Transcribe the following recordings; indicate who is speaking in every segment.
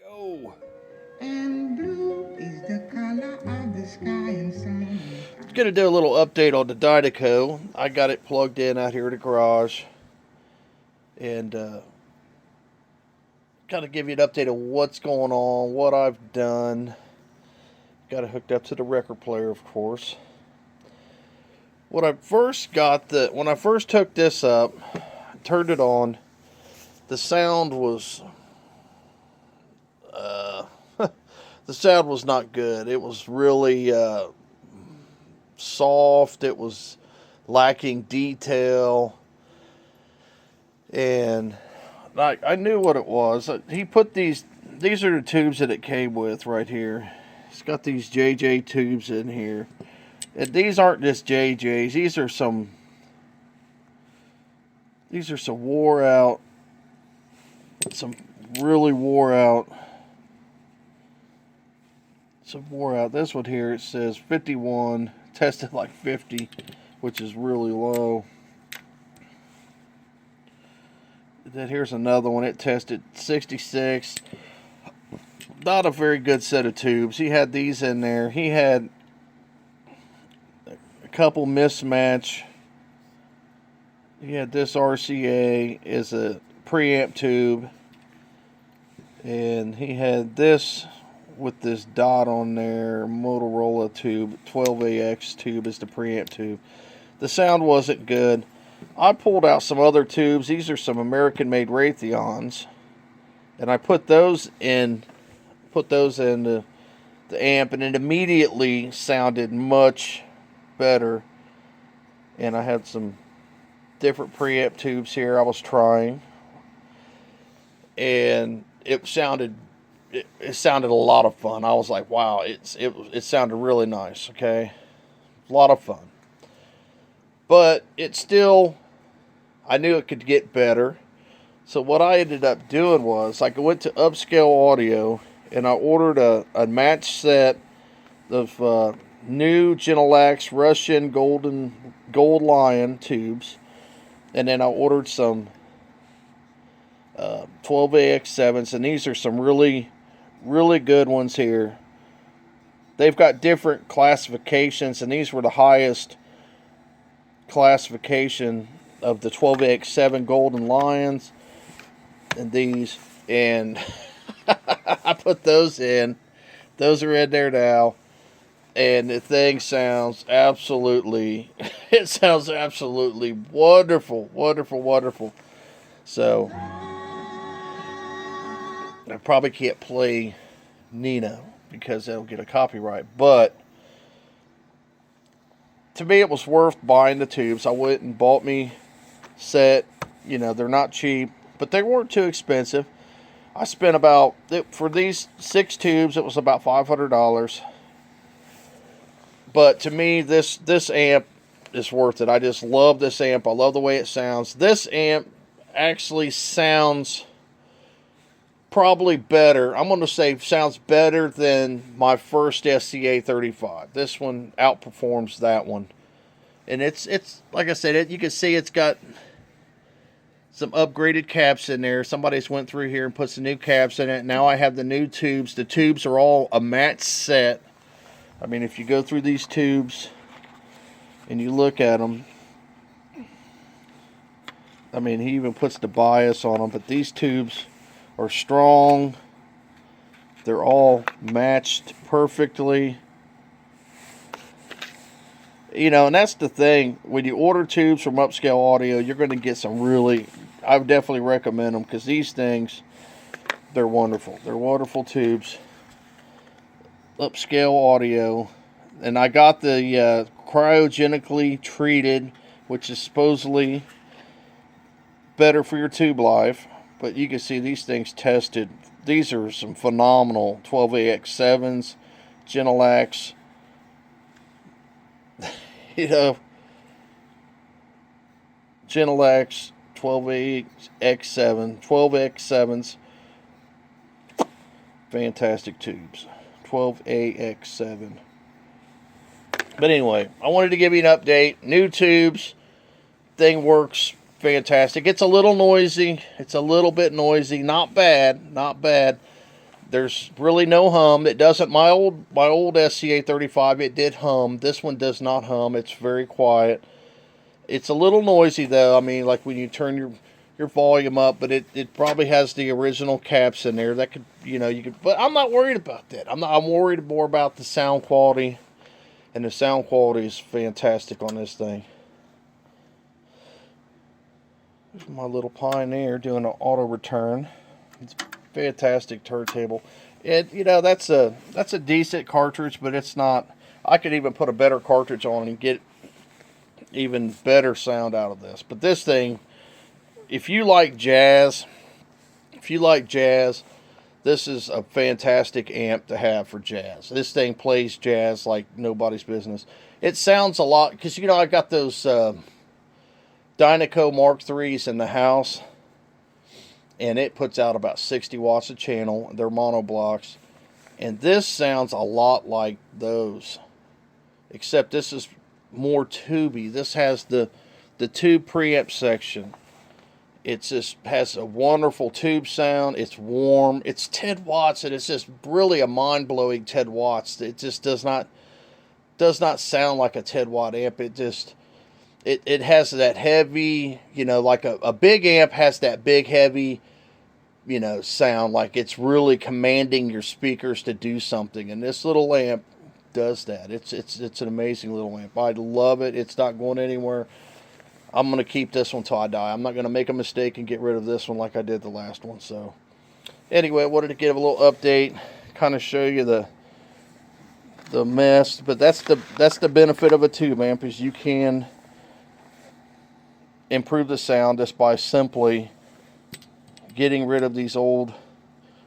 Speaker 1: Go.
Speaker 2: And blue is the color of the sky and sun.
Speaker 1: Gonna do a little update on the Dynaco. I got it plugged in out here in the garage, and kind of give you an update of what's going on, what I've done. Got it hooked up to the record player, of course. When I first hooked this up, turned it on, the sound was the sound was not good. It was really soft. It was lacking detail, and I knew what it was. He put these are the tubes that it came with right here. It's got these JJ tubes in here, and these aren't just JJs. These are some wore out, some really wore out. This one here, it says 51, tested like 50, which is really low. Then here's another one. It tested 66. Not a very good set of tubes. He had these in there. He had a couple mismatch. He had this RCA is a preamp tube, and he had this with this dot on there, Motorola tube, 12AX tube is the preamp tube. The sound wasn't good. I pulled out some other tubes. These are some American-made Raytheons, and I put those in the amp, and it immediately sounded much better. And I had some different preamp tubes here I was trying, and it sounded a lot of fun. I was like, wow, it sounded really nice. Okay, a lot of fun, but it still, I knew it could get better. So what I ended up doing was, like, I went to Upscale Audio and I ordered a match set of new Genelax Russian Gold Lion tubes, and then I ordered some 12AX7s, and these are some really good ones here. They've got different classifications, and these were the highest classification of the 12AX7 Golden Lions, and these, and I put those in. Those are in there now, and the thing sounds absolutely, it sounds absolutely wonderful, wonderful, wonderful. So I probably can't play Nino because they'll get a copyright, but to me it was worth buying the tubes. I went and bought me set. They're not cheap, but they weren't too expensive. I spent for these 6 tubes, it was about $500. But to me, this amp is worth it. I just love this amp. I love the way it sounds. This amp actually sounds probably better. I'm going to say sounds better than my first SCA 35. This one outperforms that one. And it's like I said, you can see it's got some upgraded caps in there. Somebody's went through here and put some new caps in it. Now I have the new tubes. The tubes are all a match set. I mean, if you go through these tubes and you look at them, I mean, he even puts the bias on them, but these tubes are strong. They're all matched perfectly. And that's the thing. When you order tubes from Upscale Audio, you're going to get some really, I would definitely recommend them, because these things, they're wonderful. They're wonderful tubes. Upscale Audio. And I got the cryogenically treated, which is supposedly better for your tube life. But you can see these things tested. These are some phenomenal 12AX7s, Genelax. Genelax 12AX7, 12X7s. Fantastic tubes. 12AX7. But anyway, I wanted to give you an update. New tubes. Thing works fantastic. It's a little noisy. It's a little bit noisy. Not bad. Not bad. There's really no hum. It doesn't. My old SCA 35, it did hum. This one does not hum. It's very quiet. It's a little noisy though. I mean, like when you turn your volume up, but it probably has the original caps in there. That could, you could. But I'm not worried about that. I'm worried more about the sound quality, and the sound quality is fantastic on this thing. There's my little Pioneer doing an auto return. It's a fantastic turntable. That's a decent cartridge, but it's not. I could even put a better cartridge on and get even better sound out of this. But this thing, if you like jazz, this is a fantastic amp to have for jazz. This thing plays jazz like nobody's business. It sounds a lot, because I got those Dynaco Mark IIIs in the house, and it puts out about 60 watts a channel. They're mono blocks, and this sounds a lot like those, except this is more tubey. This has the tube preamp section. It just has a wonderful tube sound. It's warm. It's 10 watts, and it's just really a mind-blowing 10 watts. It just does not sound like a 10 watt amp. It has that heavy, like a big amp has that big heavy, sound, like it's really commanding your speakers to do something. And this little amp does that. It's an amazing little amp. I love it. It's not going anywhere. I'm going to keep this one till I die. I'm not going to make a mistake and get rid of this one like I did the last one. So anyway, I wanted to give a little update, kind of show you the mess. But that's the benefit of a tube amp, is you can improve the sound just by simply getting rid of these old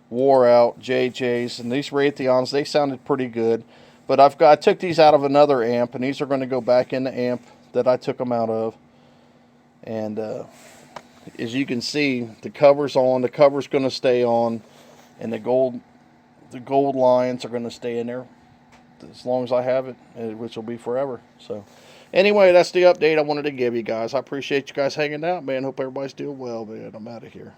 Speaker 1: wore out JJs. And these Raytheons, they sounded pretty good, but I took these out of another amp, and these are going to go back in the amp that I took them out of. And as you can see, the cover's on. The cover's going to stay on, and the gold lines are going to stay in there as long as I have it, which will be forever. So anyway, that's the update I wanted to give you guys. I appreciate you guys hanging out, man. Hope everybody's doing well, man. I'm out of here.